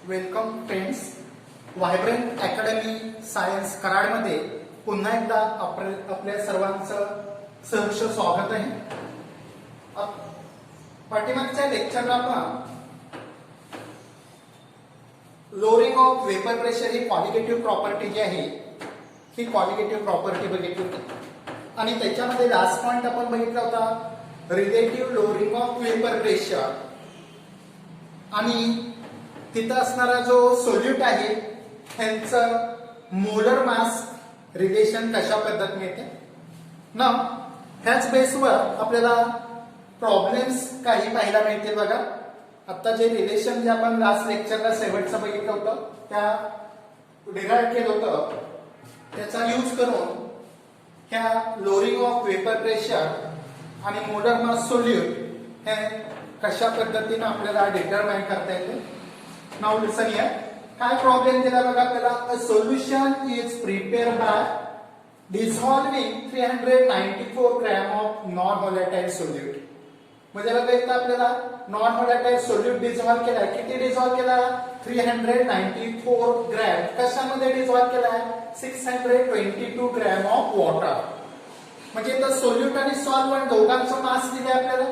Welcome friends. Vibrant Academy Science कराडमध्ये पुन्हा एकदा आपल्या सर्वांचं सहर्ष स्वागत आहे. पाठीमागच्या लेक्चरला आपण लोअरिंग ऑफ वेपर प्रेशर ही क्वालिटेटिव्ह प्रॉपर्टी जी आहे ही क्वालिटेटिव्ह प्रॉपर्टी बघितली होती आणि त्याच्यामध्ये लास्ट पॉइंट आपण बघितला होता relative lowering of vapour pressure आणि तिथं असणारा जो सोल्यूट आहे त्यांचं मोलर मास रिलेशन कशा पद्धतीने येते ना. ह्याच बेसवर आपल्याला प्रॉब्लेम्स काही पाहायला मिळतील बघा. आता जे रिलेशन जे आपण लास्ट लेक्चरला शेवटचं बघितलं होतं त्या डिराइव्ह केलं होतं त्याचा यूज करून ह्या लोअरिंग ऑफ वेपर प्रेशर आणि मोलर मास सोल्यूट हे कशा पद्धतीने आपल्याला डिटरमाइन करता येते. Now listen here. काय प्रॉब्लेम दिला बघा आपल्याला. A solution is prepare by dissolving 394 gram of non volatile solute. म्हणजे बघा इथं आपल्याला नॉन व्होलॅटाइल सोल्यूट डिसॉल्व केलाय. किती डिसॉल्व केला? 394 ग्रॅम. कशामध्ये डिसॉल्व केलाय? 622 ग्रॅम ऑफ वॉटर. म्हणजे इथं सोल्यूट आणि सॉल्व्हंट दोघांचं मास दिले आपल्याला.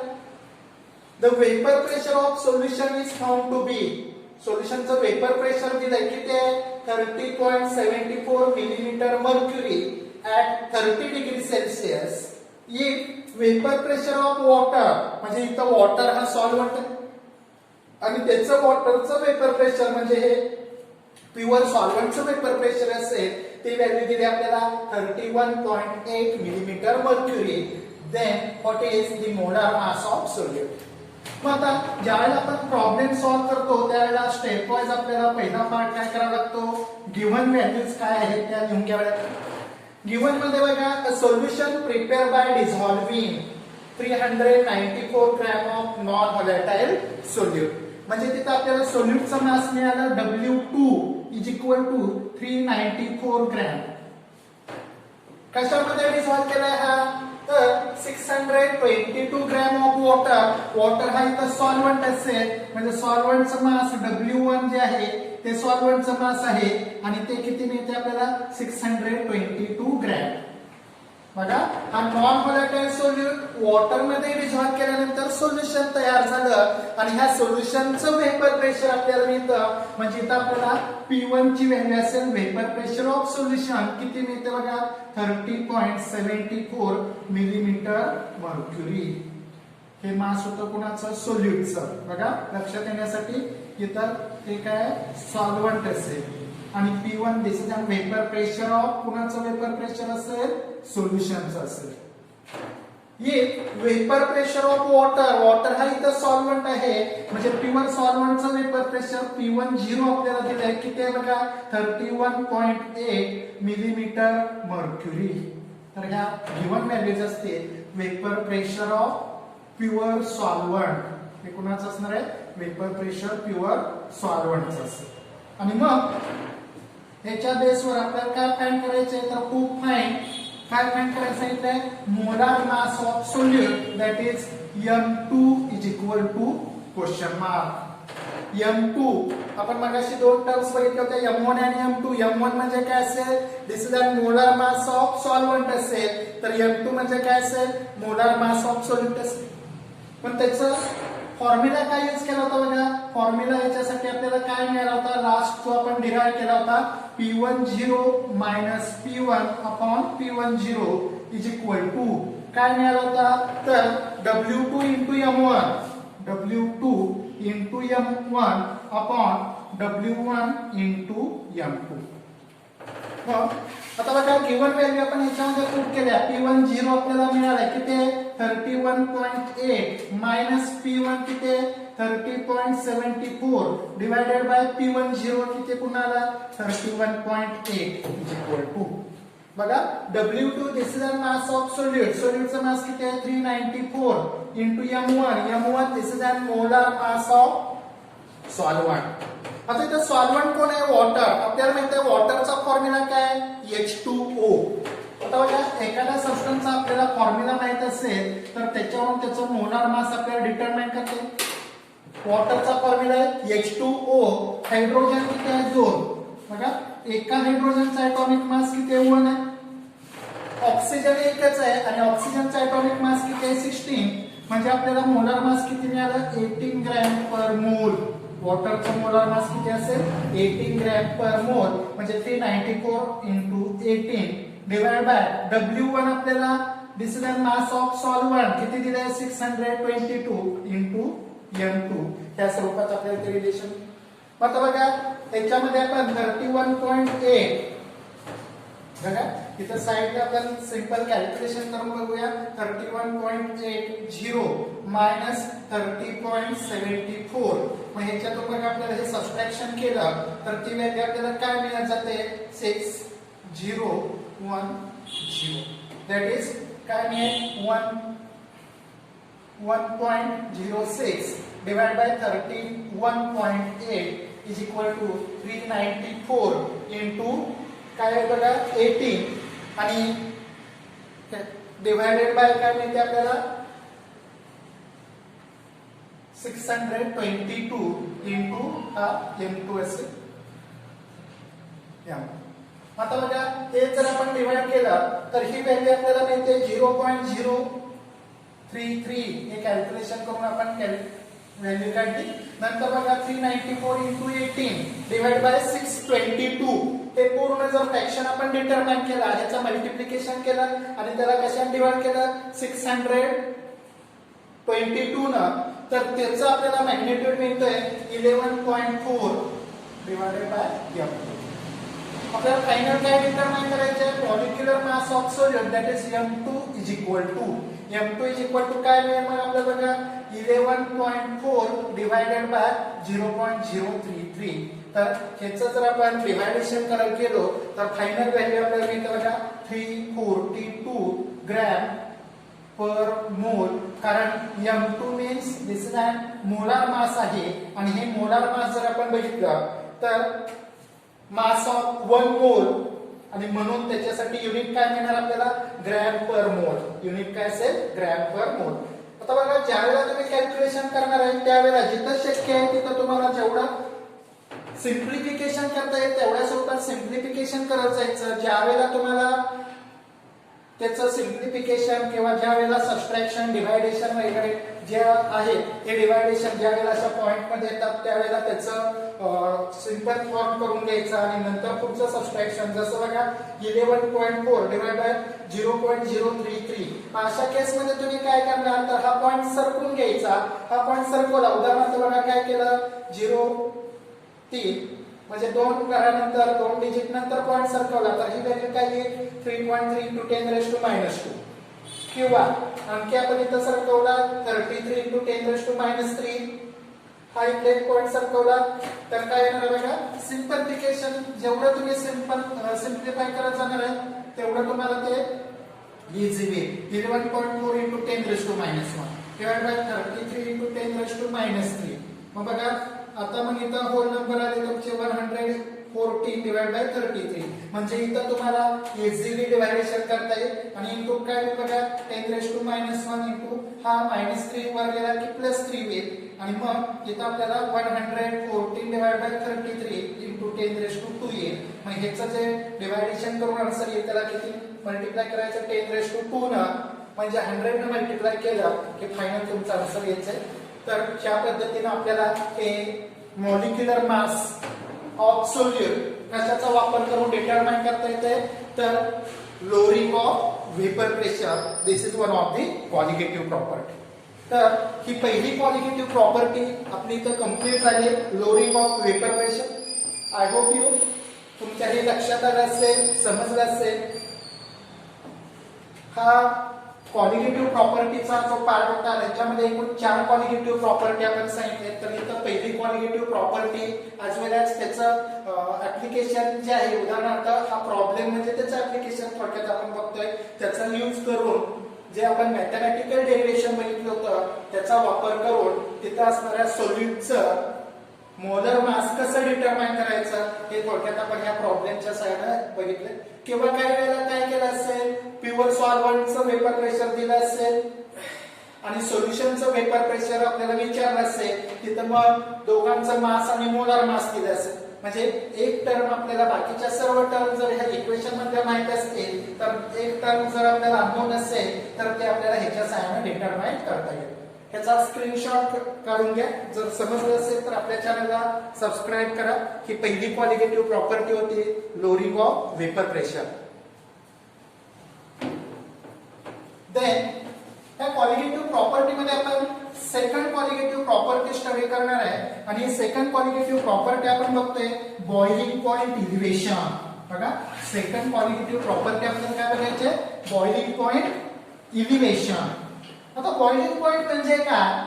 The vapour pressure of solution is found to be. सोल्युशनचं वेपर प्रेशर दिलंय किती आहे? 30.74 millimetre mercury at 30 degree Celsius. If vapour pressure of water म्हणजे इथं वॉटर हा सॉल्व्हंट आहे आणि त्याचं वॉटरचं वेपर प्रेशर म्हणजे हे प्युअर सॉल्व्हंटचं वेपर प्रेशर असेल ती व्हॅल्यू दिली आपल्याला 31.8 millimetre mercury. Then what is the molar mass of solute. मग आता ज्यावेळेला आपण प्रॉब्लेम सॉल्व्ह करतो त्यावेळेला स्टेप वाईज आपल्याला पहिला पार्ट काय करावा लागतो? गिव्हन व्हॅल्यूज काय आहेत त्या लिहून घ्याव्या लागतात. गिव्हन मध्ये बघा solution prepare by dissolving 394 gram of non volatile solute. म्हणजे तिथं आपल्याला सोल्यूटचा मास मिळाला W2 is equal to 394 gram. कशामध्ये डिसॉल्व केलाय हा? तर 622 ग्रॅम ऑफ वॉटर. वॉटर हा इथं सॉल्व्हंट असेल म्हणजे सॉल्व्हंटचं मास W1 जे आहे ते सॉल्व्हंटचं मास आहे आणि ते किती मिळते आपल्याला? 622 ग्रॅम. बघा हा नॉन व्होलॅटाइल सोल्यूट वॉटर मध्ये डिसॉल्व केल्यानंतर सोल्युशन तयार झालं आणि ह्या सोल्युशनचं वेपर प्रेशर आपल्याला मिळतं. म्हणजे इथं आपल्याला P1 ची व्हॅल्यू असेल वेपर प्रेशर ऑफ सोल्युशन किती मिळते बघा? 30.74 मिलीमीटर मर्क्युरी. हे मास होतं कोणाचं? सोल्यूटचं. बघा लक्षात येण्यासाठी इथं हे काय सॉल्व्हंट असेल आणि P1 this is vapour pressure of कुणाचं वेपर प्रेशर असेल? सोल्युशनचं असेल. ये vapour pressure of water. Water हा इथं सॉल्व्हंट आहे म्हणजे प्युअर सॉल्व्हंटचं वेपर प्रेशर P1 0 आपल्याला दिलंय. किती आहे बघा? 31.8 मिलीमीटर मर्क्युरी. तर ह्या गिव्हन व्हॅल्यूज असतील vapour pressure of pure solvent. हे कुणाचं असणार आहे? वेपर प्रेशर प्युअर सॉल्व्हंटचं असेल. आणि मग ह्याच्या बेसवर आपल्याला काय फाइंड करायचंय? तर टू फाइंड काय फाइंड करायचं आहे? Molar mass of solute that is M2 is equal to question mark. M2 आपण मगाशी दोन टर्म्स बघितले होते M1 आणि M2. M1 म्हणजे काय असेल? This is molar mass of solvent असेल. तर M2 म्हणजे काय असेल? मोलार मास ऑफ सोल्यूट असेल. पण त्याचं फॉर्म्युला काय यूज केला होता बघा? फॉर्म्युला याच्यासाठी आपल्याला काय मिळाला होता? लास्ट जो आपण डिराइव्ह केला होता P10 minus P1 upon P10 is equal to काय मिळाला होता? तर W2 into M1 upon W1 into M2. आता बघा गिव्हन व्हॅल्यू आपण याच्यामध्ये पुट केल्या. P10 आपल्याला मिळाला किती? 31.8 मायनस P1 किती? 30.74 डिवायडेड बाय P10 किती पुन्हा आला? 31.8 इज इक्वल टू बघा W2 this is mass of solute. सोल्यूटचं मास किती आहे? 394 into M1 this is molar mass of solvent. आता इथं सॉल्व्हंट कोण आहे? वॉटर. आपल्याला माहिती आहे वॉटरचा फॉर्म्युला काय? H2O. आता बघा एखाद्या सबस्टन्सचा आपल्याला फॉर्म्युला माहित असेल तर त्याच्यावरून त्याचं मोलार मास आपल्याला डिटरमाइन करते. वॉटरचा फॉर्म्युला आहे H2O, हायड्रोजन किती आहे 2, बघा एका हायड्रोजनचा ॲटॉमिक मास किती आहे 1 आहे, ऑक्सिजन एकच आहे आणि ऑक्सिजनचा ॲटॉमिक मास किती आहे 16, म्हणजे आपल्याला मोलार मास किती मिळाला 18 ग्रॅम पर मोल. वॉटरचा मोलार मास किती असेल 18 ग्रॅम पर मोल, म्हणजे 394 into 18 डिवाइड बाय W1 आपल्याला दिसलं मास ऑफ सॉल्व्हंट किती दिलं आहे 622 into M2. त्या स्वरूपात आपल्याला ते रिलेशन. आता बघा याच्यामध्ये आपण 31.8 बघा इथं साइडला आपण सिंपल कॅल्क्युलेशन करून बघूया. 31.80 मायनस 30.74. मग ह्याच्यातून बघा आपल्याला हे सबट्रॅक्शन केलं तर ती व्हॅल्यू आपल्याला काय मिळत जाते 6010. दॅट इज काय मिळेल 1.06 divide by 31.8 is equal to 394 into काय आहे बघा 18 आणि डिवायडेड बाय काय मिळते आपल्याला 622 इंटू हा M2 असेल. आता बघा हे जर आपण डिवाइड केलं तर ही व्हॅल्यू आपल्याला मिळते 0.033. हे कॅल्क्युलेशन करून आपण व्हॅल्यू काढली. नंतर बघा 394 इंटू 18 डिवाइड बाय 622. हे पूर्ण जर फ्रॅक्शन आपण डिटरमाइन केला ह्याचं मल्टिप्लिकेशन केलं आणि त्याला कशाने डिवाइड केलं 622 न, तर त्याचं आपल्याला मॅग्निट्यूड मिळतोय 11.4 डिवाइडेड बाय M. आपल्याला फायनल काय डिटरमाइन करायचे molecular mass of solute that is M2 is equal to काय मिळेल मग आपल्याला बघा 11.4 डिवाइडेड बाय 0.033. तर ह्याचं जर आपण डिव्हायडेशन करायला गेलो तर फायनल व्हॅल्यू आपल्याला मिळते बघा 342 ग्रॅम पर मोल. कारण M2 means this is an molar mass आहे आणि हे मोलार मास जर आपण बघितलं तर मास ऑफ 1 मोल आणि म्हणून त्याच्यासाठी युनिट काय मिळणार आपल्याला ग्रॅम पर मोल. युनिट काय असेल ग्रॅम पर मोल. आता बघा ज्यावेळेला तुम्ही कॅल्क्युलेशन करणार आहे त्यावेळेला जिथं शक्य आहे तिथं तुम्हाला जेवढं सिम्प्लिफिकेशन करता येईल तेवढ्या स्वरूपात सिम्प्लिफिकेशन करत जायचं. ज्यावेळेला तुम्हाला त्याचं सिम्प्लिफिकेशन किंवा ज्या वेळेला सबट्रॅक्शन डिव्हायडेशन वगैरे जे आहे ते डिव्हायडेशन ज्या वेळेला अशा पॉइंट मध्ये येतात त्यावेळेला त्याचं सिंपल फॉर्म करून घ्यायचं आणि नंतर पुढचं सबट्रॅक्शन जसं बघा 11.4 डिवाइड बाय 0.033. अशा केस मध्ये तुम्ही काय करणार तर हा पॉइंट सरकून घ्यायचा. हा पॉइंट सरकवला उदाहरणार्थ बघा काय केलं 0.3 म्हणजे 2 घरानंतर 2 डिजिट नंतर पॉइंट सरकवला तर ही व्हॅल्यू काय येईल 3.3 into 10⁻⁻². किंवा आणखी आपण इथं सरकवला 33 into 10⁻³ हा इथे पॉइंट सरकवला तर काय येणार बघा सिंपलिफिकेशन जेवढं तुम्ही सिंप्लिफाय करत जाणार आहे तेवढं तुम्हाला ते इझी होईल. 11.4 into 10⁻⁻1 डिवाइड बाय 33 into 10⁻⁻3. मग बघा आता मग इथं होल नंबर आले तुमचे 114 डिवाइड बाय 33 म्हणजे इथं तुम्हाला इझिली डिव्हायडेशन करता येईल आणि इनटू काय बघा 10⁻⁻1 इंटू हा -3 वर गेला की +3 होईल आणि मग इथं आपल्याला 114 डिवाइड बाय 33 इंटू 10⁻² येईल. मग ह्याचं जे डिव्हायडेशन करून आन्सर येईल त्याला किती मल्टिप्लाय करायचं 10⁻² न म्हणजे 100 ने मल्टिप्लाय केलं की फायनल तुमचा आन्सर यायचं. तर ह्या पद्धतीने आपल्याला हे मॉलिक्युलर मास ऑफ सोल्यूट कशाचा वापर करून डिटरमाइन करता येते तर lowering of vapour pressure this is one of the qualitative property. तर ही पहिली क्वालिटेटिव्ह प्रॉपर्टी आपली इथं कंप्लीट झाली lowering of vapour pressure. I hope you तुमच्या हे लक्षात आलं असेल समजलं असेल. हा क्वालिटेटिव्ह प्रॉपर्टीचा जो पार्ट होता त्याच्यामध्ये एकूण 4 क्वालिटेटिव्ह प्रॉपर्टी आपण सांगितले. तर इथं पहिली क्वालिटेटिव्ह प्रॉपर्टी ॲज वेल ॲज त्याचं ऍप्लिकेशन जे आहे उदाहरणार्थ हा प्रॉब्लेम म्हणजे त्याचं ऍप्लिकेशन थोडक्यात आपण बघतोय त्याचा यूज करून जे आपण मॅथमॅटिकल डेरिव्हेशन बघितलं होतं त्याचा वापर करून तिथं असणाऱ्या सोल्यूटचं मोलर मास कसं डिटरमाइन करायचं हे थोडक्यात आपण या प्रॉब्लेमच्या साहाय्याने बघितलं. किंवा काही वेळेला काय केलं असेल प्युअर सॉल्व्हंटचं वेपर प्रेशर दिलं असेल आणि सोल्युशनचं वेपर प्रेशर आपल्याला विचारलं असेल तिथं मग दोघांचं मास आणि मोलार मास दिलं असेल. म्हणजे एक टर्म आपल्याला बाकीच्या सर्व टर्म जर ह्या इक्वेशन मध्ये माहित असतील तर एक टर्म जर आपल्याला अननोन असेल तर ते आपल्याला ह्याच्या सहाय्याने डिटरमाइन करता येईल. ह्याचा स्क्रीनशॉट काढून घ्या. जर समजलं असेल तर आपल्या चॅनलला सबस्क्राईब करा. ही पहिली क्वालिटेटिव्ह प्रॉपर्टी होती lowering of vapour pressure. Then त्या क्वालिटेटिव्ह प्रॉपर्टी मध्ये आपण सेकंड क्वालिटेटिव्ह प्रॉपर्टी स्टडी करणार आहे आणि सेकंड क्वालिटेटिव्ह प्रॉपर्टी आपण बघतोय बॉइलिंग पॉइंट इलिव्हेशन. बघा सेकंड क्वालिटेटिव्ह प्रॉपर्टी आपल्याला काय बघायचे बॉइलिंग पॉइंट इलिव्हेशन. आता बॉइलिंग पॉइंट म्हणजे काय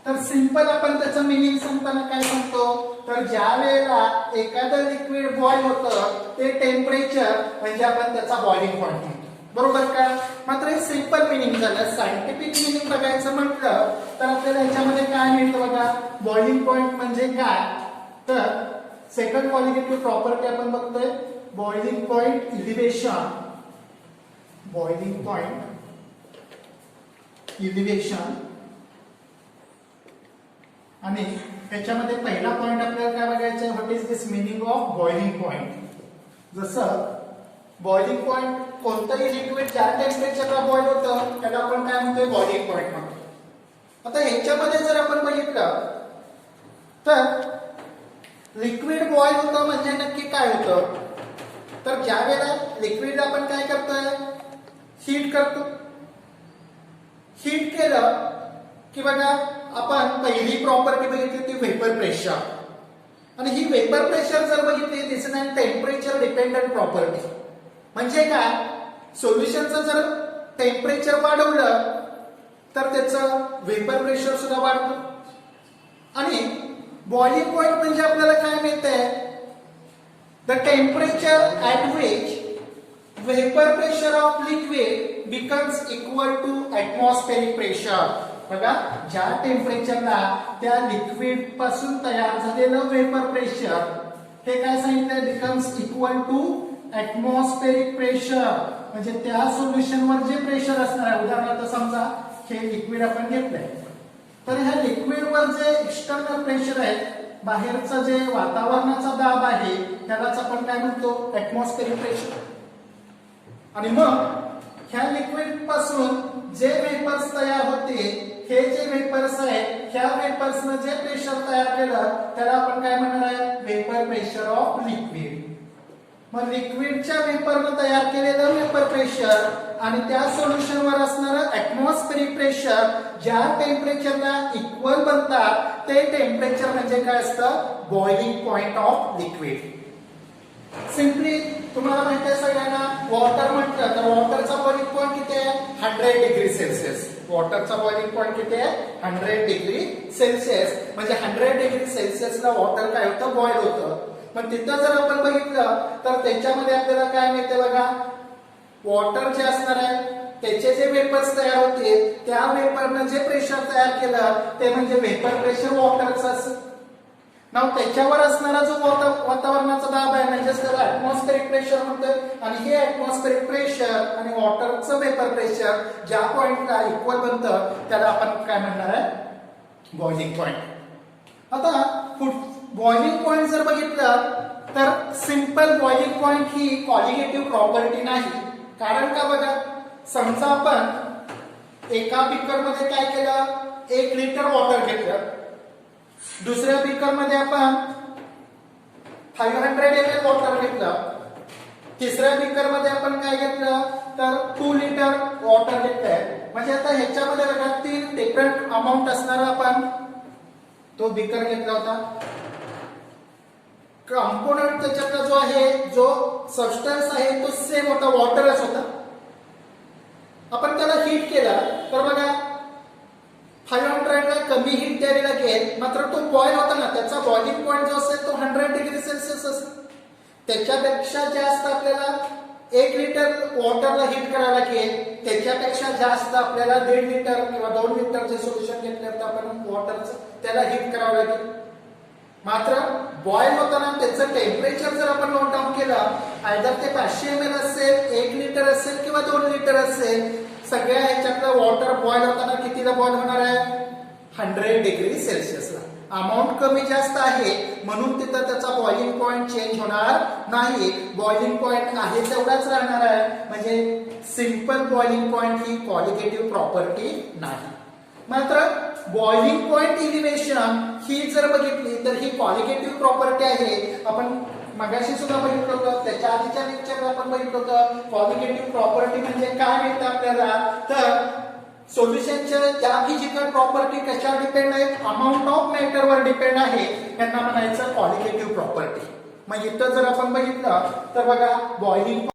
तर सिंपल आपण त्याचं मिनिंग सांगताना काय सांगतो तर ज्या वेळेला एखादं लिक्विड बॉईल होतं ते टेम्परेचर म्हणजे आपण त्याचा बॉइलिंग पॉइंट म्हणतो. बरोबर का. मात्र हे सिंपल मिनिंग झालं. सायंटिफिक मिनिंग बघायचं म्हटलं तर आपल्याला याच्यामध्ये काय मिळतं बघा बॉइलिंग पॉइंट म्हणजे काय तर सेकंड क्वालिटेटिव्ह प्रॉपर्टी आपण बघतोय boiling point elevation. Boiling point elevation आणि याच्यामध्ये पहिला पॉइंट आपल्याला काय बघायचं आहे what is this meaning of boiling point. जसं बॉइलिंग पॉइंट कोणतंही लिक्विड ज्या टेम्परेचरला बॉईल होतं त्याला आपण काय म्हणतोय बॉइलिंग पॉइंट म्हणतो. आता ह्याच्यामध्ये जर आपण बघितलं तर लिक्विड बॉईल होतं म्हणजे नक्की काय होतं तर ज्या वेळेला लिक्विड आपण काय करतोय हीट करतो. हीट केलं की बघा आपण पहिली प्रॉपर्टी बघितली ती वेपर प्रेशर आणि ही वेपर प्रेशर जर बघितली this is an temperature dependent property. म्हणजे काय सोल्युशनचं जर टेम्परेचर वाढवलं तर त्याचं वेपर प्रेशर सुद्धा वाढतं. आणि बॉइलिंग पॉइंट म्हणजे आपल्याला काय मिळतंय the temperature at which vapour pressure of liquid becomes equal to atmospheric pressure. बघा ज्या टेम्परेचरला त्या लिक्विड पासून तयार झालेलं वेपर प्रेशर हे काय सांगितलं becomes equal to atmospheric pressure. म्हणजे त्या सोल्युशनवर जे प्रेशर असणार आहे उदाहरणार्थ समजा हे लिक्विड आपण घेतलंय तर ह्या लिक्विडवर जे एक्सटर्नल प्रेशर आहे बाहेरचं जे वातावरणाचा दाब आहे त्यालाच आपण काय म्हणतो ॲटमॉस्फेरिक प्रेशर. आणि मग ह्या लिक्विड पासून जे वेपर्स तयार होते हे जे वेपर्स आहेत ह्या वेपर्सनं जे प्रेशर तयार केलं त्याला आपण काय म्हणणार आहे वेपर प्रेशर ऑफ लिक्विड. मग लिक्विडच्या वेपरनं तयार केलेलं वेपर प्रेशर आणि त्या सोल्युशनवर असणारं ॲटमॉस्फेरिक प्रेशर ज्या टेम्परेचरला इक्वल बनतात ते टेम्परेचर म्हणजे काय असतं boiling point of liquid. Simply तुम्हाला माहिती आहे सगळ्यांना वॉटर म्हटलं तर वॉटरचा बॉइलिंग पॉइंट किती आहे 100 डिग्री सेल्सिअस. वॉटरचा बॉइलिंग पॉइंट किती आहे 100 डिग्री सेल्सिअस. म्हणजे 100 डिग्री सेल्सिअसला वॉटर काय होतं बॉईल होतं. पण तिथं जर आपण बघितलं तर त्याच्यामध्ये आपल्याला काय मिळते बघा वॉटर जे असणार आहे त्याचे जे वेपर्स तयार होते त्या वेपरनं जे प्रेशर तयार केलं ते म्हणजे वेपर प्रेशर वॉटरचं असं. नाव त्याच्यावर असणारा जो वातावरणाचा दाब आहे म्हणजे त्याला ॲटमॉस्फेरिक प्रेशर म्हणतोय आणि हे ॲटमॉस्फेरिक प्रेशर आणि वॉटरचं वेपर प्रेशर ज्या पॉइंटला इक्वल बनतं त्याला आपण काय म्हणणार आहे बॉइलिंग पॉइंट. आता बॉइलिंग पॉइंट जर बघितलं तर सिंपल बॉइलिंग पॉइंट ही क्वालिटेटिव्ह प्रॉपर्टी नाही. कारण का बघा समजा आपण एका बीकर मध्ये काय केलं 1 लिटर वॉटर घेतलं. दुसऱ्या बीकर मध्ये आपण 500 ml वॉटर घेतलं. तिसऱ्या बीकर मध्ये आपण काय घेतलं तर 2 लिटर वॉटर घेतलंय. म्हणजे आता ह्याच्यामध्ये बघा 3 डिफरंट अमाऊंट असणार. आपण तो बीकर घेतला होता कंपोनंट त्याच्यातला जो आहे जो सबस्टन्स आहे तो सेम होता वॉटरच होता. आपण त्याला हीट केला तर बघा 500 ला कमी हीट द्यावी लागेल मात्र तो बॉईल होता ना त्याचा बॉइलिंग पॉइंट जो असेल तो 100 डिग्री सेल्सिअस असेल. त्याच्यापेक्षा जास्त आपल्याला 1 लिटर वॉटरला हीट करावं लागेल. त्याच्यापेक्षा जास्त आपल्याला 1.5 लिटर किंवा 2 लिटर जे सोल्युशन घेतलं तर आपण वॉटरचं त्याला हीट करावं लागेल. मात्र बॉईल होताना त्याचं टेम्परेचर जर आपण नोट डाऊन केलं, आयदर ते 500 ml असेल, 1 लिटर असेल किंवा 2 लिटर असेल, सगळ्या ह्याच्यातलं वॉटर बॉईल होताना कितीला बॉईल होणार आहे? 100 डिग्री सेल्सिअसला. अमाऊंट कमी जास्त आहे म्हणून तिथं त्याचा बॉइलिंग पॉइंट चेंज होणार नाही. बॉइलिंग पॉइंट आहे तेवढाच राहणार आहे. म्हणजे सिंपल बॉइलिंग पॉइंट ही क्वालिटेटिव्ह प्रॉपर्टी नाही. मात्र बॉइलिंग पॉइंट इलिव्हेशन ही जर बघितली तर ही क्वालिटेटिव्ह प्रॉपर्टी आहे. आपण मगाशी सुद्धा बघितलं होतं, त्याच्या आधीच्या लेक्चरला आपण बघितलं होतं क्वालिटेटिव्ह प्रॉपर्टी म्हणजे काय मिळतं आपल्याला. तर सोल्युशनच्या ज्या फिजिकल प्रॉपर्टी कशावर डिपेंड आहेत? अमाऊंट ऑफ मॅटरवर डिपेंड आहे. यांना म्हणायचं क्वालिटेटिव्ह प्रॉपर्टी. मग इथं जर आपण बघितलं तर बघा बॉइलिंग,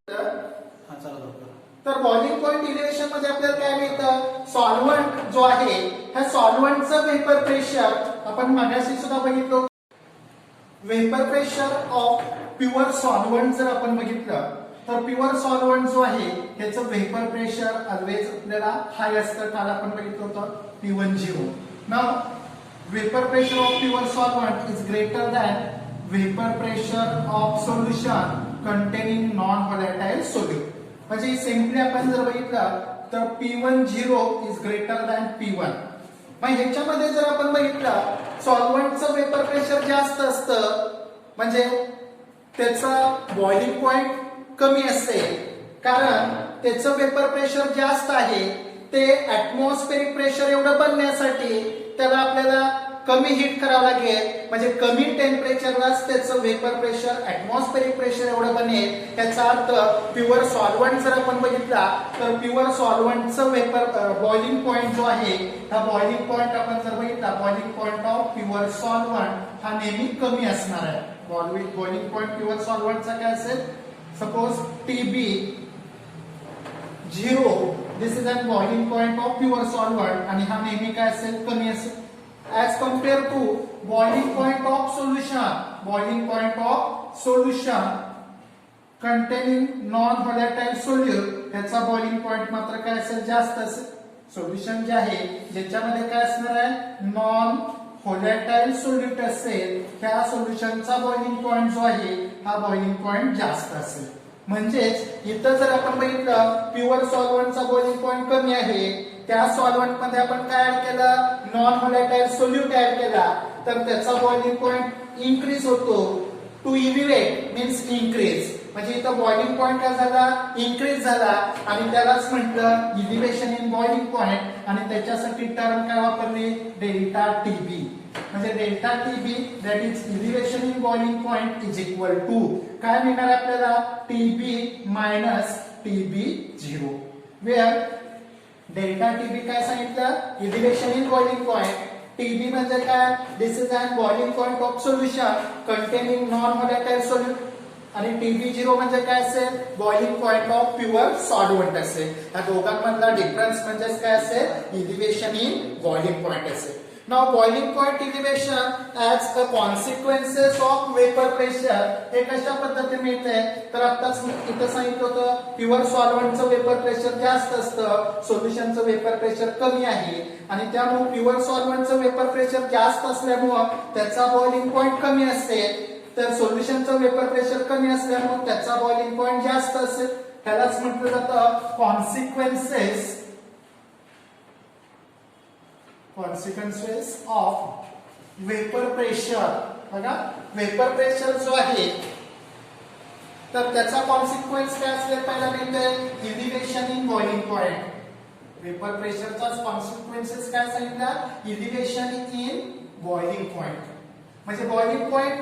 तर बॉइलिंग पॉइंट इलिव्हेशन मध्ये आपल्याला काय मिळतं? सॉल्व्हंट जो आहे ह्या सॉल्व्हंटचं वेपर प्रेशर आपण मागाशी सुद्धा बघितलं. Vapour pressure of pure solvent जर आपण बघितलं तर प्युअर सॉल्व्हंट जो आहे ह्याचं वेपर प्रेशर ऑलवेज आपल्याला हाय असतं. काल आपण बघितलं होतं P10. Now vapour pressure of pure solvent is greater than vapour pressure of solution containing non volatile solute. म्हणजे सिंपली आपण जर बघितलं तर P10 is greater than P1. मग ह्याच्यामध्ये जर आपण बघितलं सॉल्व्हंटचं वेपर प्रेशर जास्त असतं म्हणजे त्याचा बॉइलिंग पॉइंट कमी असेल, कारण त्याचं वेपर प्रेशर जास्त आहे. ते ऍटमॉस्फेरिक प्रेशर एवढं बनण्यासाठी त्याला आपल्याला कमी हीट करावं लागेल. म्हणजे कमी टेम्परेचरलाच त्याचं वेपर प्रेशर ऍटमॉस्फेरिक प्रेशर एवढं बनेल. याचा अर्थ प्युअर सॉल्व्हंट जर आपण बघितला तर प्युअर सॉल्व्हंटचं वेपर बॉइलिंग पॉइंट जो आहे हा बॉइलिंग पॉइंट आपण जर बघितला boiling point of pure solvent हा नेहमी कमी असणार आहे. बॉइलिंग पॉइंट प्युअर सॉल्व्हंटचा काय असेल? Suppose TB0 this is an boiling point of pure solvent आणि हा नेहमी काय असेल? कमी असेल. as compared to boiling point of solution containing non volatile solute याचा बॉइलिंग पॉइंट मात्र काय असेल? जास्त असेल. सोल्युशन जे आहे ज्याच्यामध्ये काय असणार आहे? नॉन व्होलॅटाइल सोल्यूट असेल त्या सोल्युशनचा बॉइलिंग पॉइंट जो आहे हा बॉइलिंग पॉइंट जास्त असेल. म्हणजेच इथं जर आपण बघितलं प्युअर सॉल्व्हंटचा बॉइलिंग पॉइंट कमी आहे, त्या सॉल्व्हंट मध्ये आपण काय ऍड केलं? नॉन व्होलॅटाइल सोल्यूट ऍड केला तर त्याचा बॉइलिंग पॉइंट इन्क्रीज होतो. To elevate means increase. म्हणजे इथं बॉइलिंग पॉइंट काय झाला? इन्क्रीज झाला आणि त्यालाच म्हटलं इलिव्हेशन इन बॉइलिंग पॉइंट. आणि त्याच्यासाठी टर्म काय वापरली? Delta TB. म्हणजे delta TB that is elevation in boiling point is equal to काय मिळणार आपल्याला? TB minus TB0. Where delta TB काय सांगितलं? Elevation in boiling point. TB म्हणजे काय? This is an boiling point of solution containing non volatile solute. आणि TB0 म्हणजे काय असेल? Boiling point of pure solvent असेल. या दोघांमधला डिफरन्स म्हणजे काय असेल? इलिव्हेशन इन बॉइलिंग पॉइंट असेल. Now boiling point elevation as a consequences of vapor pressure हे कशा पद्धतीने मिळते? तर आताच इथं सांगितलं होतं प्युअर सॉल्व्हंटचं वेपर प्रेशर जास्त असतं, सोल्युशनचं वेपर प्रेशर कमी आहे आणि त्यामुळे प्युअर सॉल्व्हंटचं वेपर प्रेशर जास्त असल्यामुळे त्याचा बॉइलिंग पॉइंट कमी असेल. तर सोल्युशनचं वेपर प्रेशर कमी असल्यामुळे त्याचा बॉइलिंग पॉइंट जास्त असेल. त्यालाच म्हटलं जातं consequences of vapor pressure. बघा वेपर प्रेशर जो आहे तर त्याचा कॉन्सिक्वेन्स काय असेल? पहिला मिळते elevation in boiling point. Vapour प्रेशरचा कॉन्सिक्वेन्सेस काय सांगितलं? Elevation in boiling point. म्हणजे बॉइलिंग पॉइंट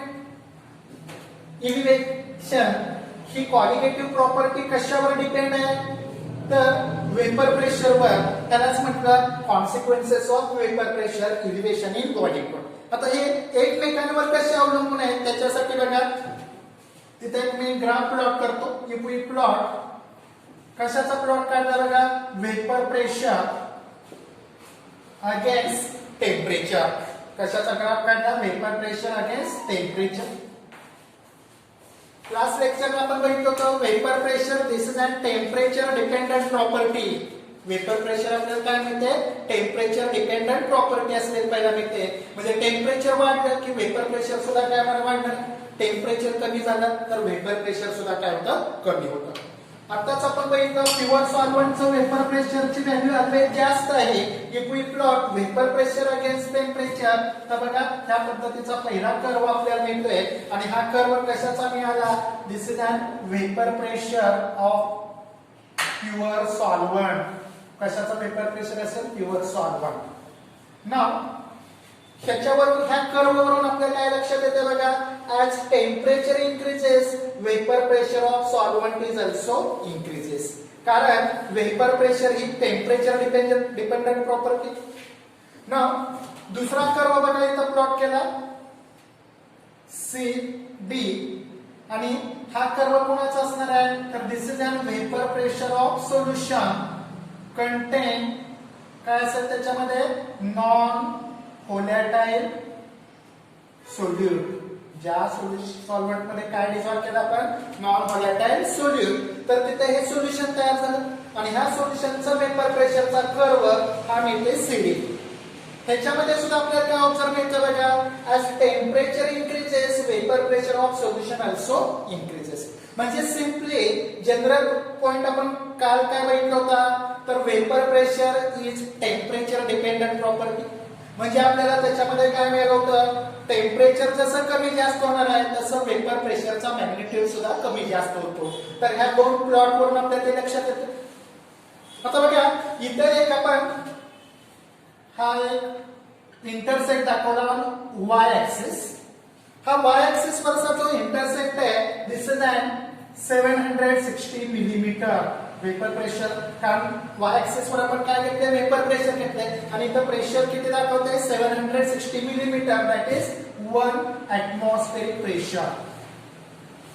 इलिव्हेशन ही क्वालिटेटिव्ह प्रॉपर्टी कशावर डिपेंड आहे? तर वेपर प्रेशरवर. त्यालाच म्हटलं consequences of vapour pressure elevation in boiling point. आता हे एकमेकांवर कसे अवलंबून आहेत त्याच्यासाठी बघा तिथे मी ग्राफ प्लॉट करतो. इफ वी प्लॉट कशाचा प्लॉट काढला बघा? Vapour pressure against temperature. कशाचा ग्राफ काढला? Vapour pressure against temperature. Last lecture में आपण बघितलं होतं vapour pressure this is an temperature dependent property. Vapour pressure आपल्याला काय मिळते, टेम्परेचर डिपेंडंट प्रॉपर्टी असलेली पहिला मिळते. म्हणजे टेम्परेचर वाढलं की वेपर प्रेशर सुद्धा काय वाढणार, टेम्परेचर कमी झालं तर वेपर प्रेशर सुद्धा काय होतं, कमी होतं. आताच आपण बघितलं प्युअर सॉल्व्हंटचं वेपर प्रेशरची व्हॅल्यू अल्वेज जास्त आहे. If we plot vapour pressure against temperature, तर बघा त्या पद्धतीचा पहिला कर्व आपल्याला मिळतोय. आणि हा कर्व कशाचा मिळाला, this is an vapour pressure of pure solvent. कशाचा वेपर प्रेशर असेल, प्युअर सॉल्व्हंट. नाव ह्याच्यावरून ह्या कर्ववरून आपल्याला काय लक्षात येते बघा, as temperature increases vapour pressure of solvent is also increases. कारण वेपर प्रेशर ही टेम्परेचर डिपेंडंट प्रॉपर्टी. नाव दुसरा कर्व बघा इथं प्लॉट केला सी डी, आणि हा कर्व कोणाचा असणार आहे, तर this is an vapour pressure of solution contain काय असेल त्याच्यामध्ये, नॉन व्होलॅटाइल सोल्यूट. ज्या सॉल्व्हंट मध्ये काय डिझॉल्व केलं आपण, नॉन व्होलॅटाइल सोल्यूट, तर तिथे हे सोल्युशन तयार झालं. आणि ह्या सोल्युशनचा वेपर प्रेशरचा कर्व हा मिळते सीडी. ह्याच्यामध्ये सुद्धा आपल्याला काय ऑब्झर्व मिळतं बघा, as temperature increases vapour pressure of solution also increases. म्हणजे सिम्पली जनरल पॉइंट आपण काल काय बघितलं होता, तर vapour pressure is temperature dependent property. म्हणजे आपल्याला त्याच्यामध्ये काय मिळालं होतं, टेम्परेचर जसं कमी जास्त होणार आहे तसं वेपर प्रेशरचा मॅग्निट्यूड सुद्धा कमी जास्त होतो. तर ह्या दोन प्लॉट वरून आपल्याला ते लक्षात येतं. आता बघा इतर एक आपण हा एक इंटरसेक्ट दाखवला वाय ऍक्सिस. हा वाय ऍक्सिस वरचा जो इंटरसेक्ट आहे, this is an 760 millimetre vapour pressure. कारण वाय ऍक्सिस वर आपण काय घेतले, वेपर प्रेशर घेतले, आणि इथं प्रेशर किती दाखवते, 760 millimetre, that is 1 atmospheric pressure.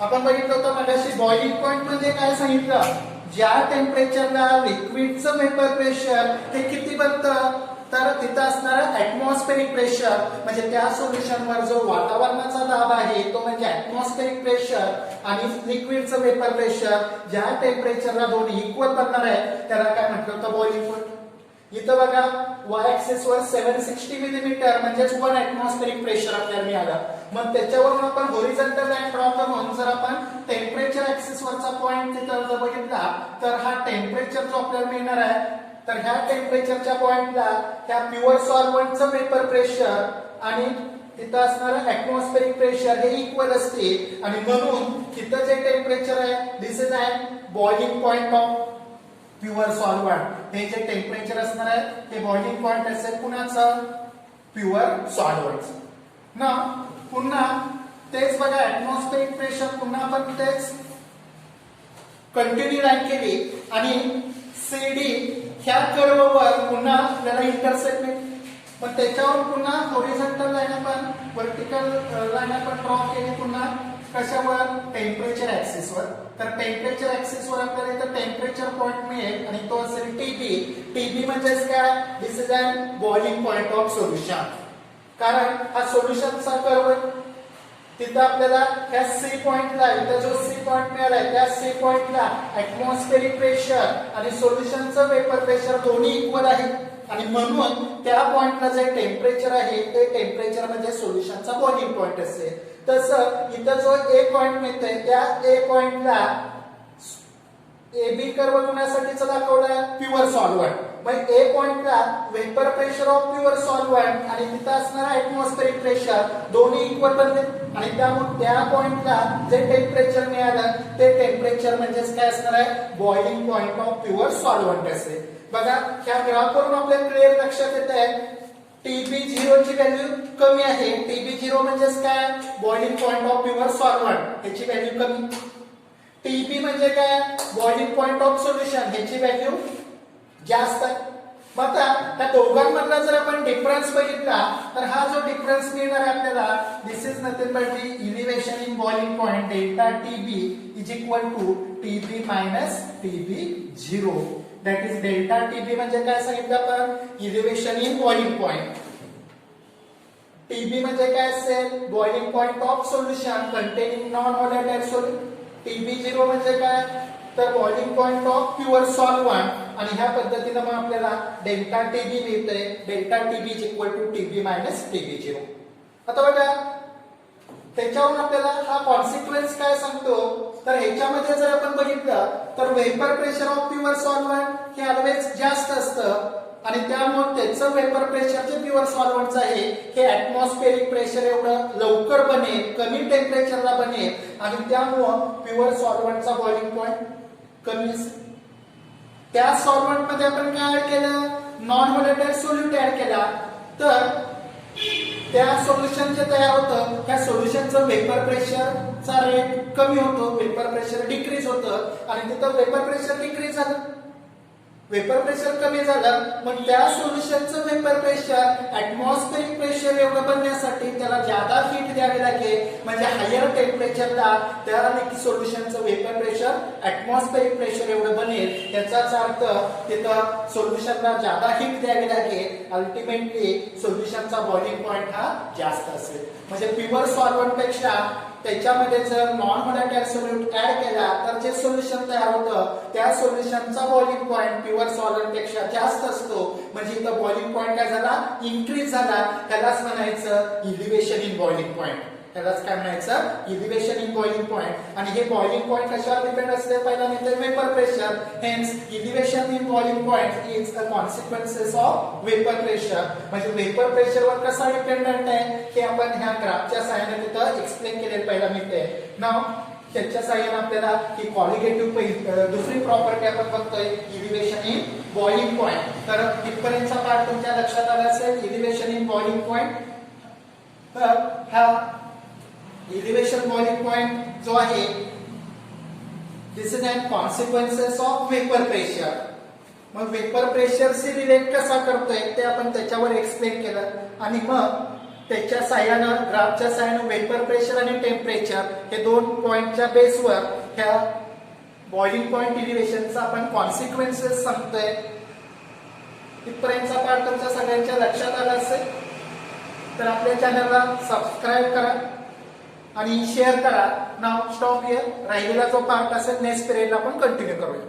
आपण बघितलं होतं मगाशी बॉइलिंग पॉइंट म्हणजे काय सांगितलं, ज्या टेम्परेचरला लिक्विडचं वेपर प्रेशर हे किती बनतं, तर तिथं असणारा ऍटमॉस्फेरिक प्रेशर म्हणजे त्या सोल्युशनवर जो वातावरणाचा दाब आहे तो म्हणजे ऍटमॉस्फेरिक प्रेशर, आणि लिक्विडचं वेपर प्रेशर ज्या टेम्परेचरला दोन्ही इक्वल बनणार आहे त्याला काय म्हटलं होतं, बॉइलिंग पॉइंट. इथं बघा वाय ऍक्सिस वर 760 मिलीमीटर म्हणजेच 1 ऍटमॉस्फेरिक प्रेशर आपल्याला मिळालं. मग त्याच्यावरून आपण होरिझॉन्टल लाईन ड्रॉ करून जर आपण टेम्परेचर ऍक्सिस वरचा पॉइंट तिथं जर बघितला, तर हा टेम्परेचर जो आपल्याला मिळणार आहे, तर ह्या टेम्परेचरच्या पॉइंटला ह्या प्युअर सॉल्व्हंटचं वेपर प्रेशर आणि तिथं असणारं ऍटमॉस्फेरिक प्रेशर हे इक्वल असते. आणि म्हणून तिथं जे टेम्परेचर आहे, this is an boiling point of pure solvent. हे जे टेम्परेचर असणार आहे हे बॉइलिंग पॉइंट असेल कुणाचं, प्युअर सॉल्व्हंट. ना पुन्हा तेच बघा ऍटमॉस्फेरिक प्रेशर, पुन्हा आपण तेच कंटिन्यू लाईन केली आणि सीडी ह्या कर्ववर पुन्हा आपल्याला इंटरसेक्ट मिळते. मग त्याच्यावर पुन्हा होरिझॉन्टल लाईन आपण, व्हर्टिकल लाईन आपण ड्रॉ केली पुन्हा कशावर, टेम्परेचर ऍक्सिस वर. तर टेम्परेचर ऍक्सिस वर आपल्याला इथं टेम्परेचर पॉइंट मिळेल आणि तो असेल टीबी. टीबी म्हणजेच काय, this is an boiling point of solution. कारण हा सोल्युशनचा कर्व तिथं आपल्याला ह्या सी पॉइंटला, इथं जो सी पॉइंट मिळालाय त्या सी पॉइंटला ऍटमॉस्फेरिक प्रेशर आणि सोल्युशनचं वेपर प्रेशर दोन्ही इक्वल आहे. आणि म्हणून त्या पॉइंटला जे टेम्परेचर आहे ते टेम्परेचर म्हणजे सोल्युशनचा बॉइलिंग पॉइंट असेल. तसं इथं जो ए पॉइंट मिळतोय त्या ए पॉइंटला एबी कर्व होण्यासाठीचा दाखवलाय प्युअर सॉल्व्हंट. मग ए पॉइंटला vapour pressure of pure solvent आणि तिथं असणारा ऍटमॉस्फेरिक प्रेशर दोन्ही इक्वल बनले. आणि त्यामुळे त्या पॉइंटला जे टेम्परेचर मिळालं ते टेम्परेचर म्हणजेच काय असणार आहे, boiling point of pure solvent असेल. बघा ह्या ग्राफवरून आपल्याला क्लिअर लक्षात येत आहे टीबी 0 ची व्हॅल्यू कमी आहे. टीबी 0 म्हणजेच काय, boiling point of pure solvent, ह्याची व्हॅल्यू कमी. टीबी म्हणजे काय, बॉइलिंग पॉइंट ऑफ सोल्युशन, ह्याची व्हॅल्यू जास्त आहे. मग आता त्या दोघांमधला जर आपण डिफरन्स बघितला तर हा जो डिफरन्स मिळणार आहे आपल्याला, this is nothing but the elevation in boiling point delta TB is equal to TB minus TB 0. That is delta TB म्हणजे काय सांगितलं आपण, elevation in boiling point. TB म्हणजे काय असेल, boiling point of solution containing non volatile solute. TB0 म्हणजे काय, तर boiling point of pure solvent, आणि ह्या पद्धतीनं मग आपल्याला डेल्टा टीबी मिळते. Delta TB is equal to TB minus TB0. आता बघा त्याच्यावरून आपल्याला हा कॉन्सिक्वेन्स काय सांगतो, तर ह्याच्यामध्ये जर आपण बघितलं तर vapour pressure of pure solvent हे ऑलवेज जास्त असतं, आणि त्यामुळे त्याचं वेपर प्रेशर जे प्युअर सॉल्व्हंटचं आहे हे ऍटमॉस्फेरिक प्रेशर एवढं लवकर बनेल, कमी टेम्परेचरला बनेल, आणि त्यामुळं प्युअर सॉल्व्हंटचा बॉइलिंग पॉइंट कमी असेल. त्या सॉल्व्हंट मध्ये आपण काय ऍड केलं, नॉन व्होलेटाईल सोल्यूट ऍड केला, तर त्या सोल्युशन जे तयार होतं त्या सोल्युशनचं वेपर प्रेशरचा रेट कमी होतो, वेपर प्रेशर डिक्रीज होतं, आणि तिथं वेपर प्रेशर डिक्रीज झालं, वेपर प्रेशर कमी झालं, मग त्या सोल्युशनचं वेपर प्रेशर ऍटमॉस्फेरिक प्रेशर एवढं बनण्यासाठी त्याला जादा हीट द्यावी लागेल, म्हणजे हायर टेम्परेचरला त्या सोल्युशनचं वेपर प्रेशर ऍटमॉस्फेरिक प्रेशर एवढं बनेल. याचाच अर्थ तिथं सोल्युशनला जादा हीट द्यावी लागेल, अल्टिमेटली सोल्युशनचा बॉइलिंग पॉइंट हा जास्त असेल. म्हणजे प्युअर सॉल्व्हंट पेक्षा त्याच्यामध्ये जर नॉन व्होलेटाईल सोल्यूट ऍड केला तर जे सोल्युशन तयार होतं त्या सोल्युशनचा बॉइलिंग पॉइंट प्युअर सॉल्व्हंट पेक्षा जास्त असतो, म्हणजे इथं बॉइलिंग पॉइंट काय झाला, इन्क्रीज झाला. त्यालाच म्हणायचं इलिव्हेशन इन बॉइलिंग पॉइंट. त्यालाच काय म्हणायचं, इलिव्हेशन इन बॉइलिंग पॉइंट. आणि हे बॉइलिंग पॉइंट कशावर डिपेंड असते, पहिला म्हणजे vapour pressure. Hence elevation in boiling point is a consequences of vapour pressure. म्हणजे वेपर प्रेशरवर कसा डिपेंडंट आहे हे आपण ह्या ग्राफच्या सहाय्याने तिथं एक्सप्लेन केलेलं पहिला मिळते. नाव त्याच्या सहाय्याने आपल्याला ही क्वालिटेटिव्ह दुसरी प्रॉपर्टी आपण बघतोय, इलिव्हेशन इन बॉइलिंग पॉइंट. तर इथपर्यंतचा पार्ट तुमच्या लक्षात आला असेल, इलिव्हेशन इन बॉइलिंग पॉइंट. तर हा इलिव्हेशन बॉइलिंग पॉइंट जो आहे this is an consequences of vapour pressure. मग वेपर प्रेशरशी रिलेट कसा करतोय ते आपण त्याच्यावर एक्सप्लेन केलं, आणि मग त्याच्या साह्यानं ग्राफच्या साह्यानं वेपर प्रेशर आणि टेम्परेचर हे दोन पॉइंटच्या बेसवर ह्या बॉइलिंग पॉइंट इलिव्हेशनचा आपण कॉन्सिक्वेन्सेस सांगतोय. इथपर्यंतचा पार्ट तुमच्या सगळ्यांच्या लक्षात आला असेल तर आपल्या चॅनलला सबस्क्राईब करा आणि शेअर करा. नाव स्टॉप हिअर. राहिलेला जो पार्ट असेल नेक्स्ट पिरियडला आपण कंटिन्यू करूया.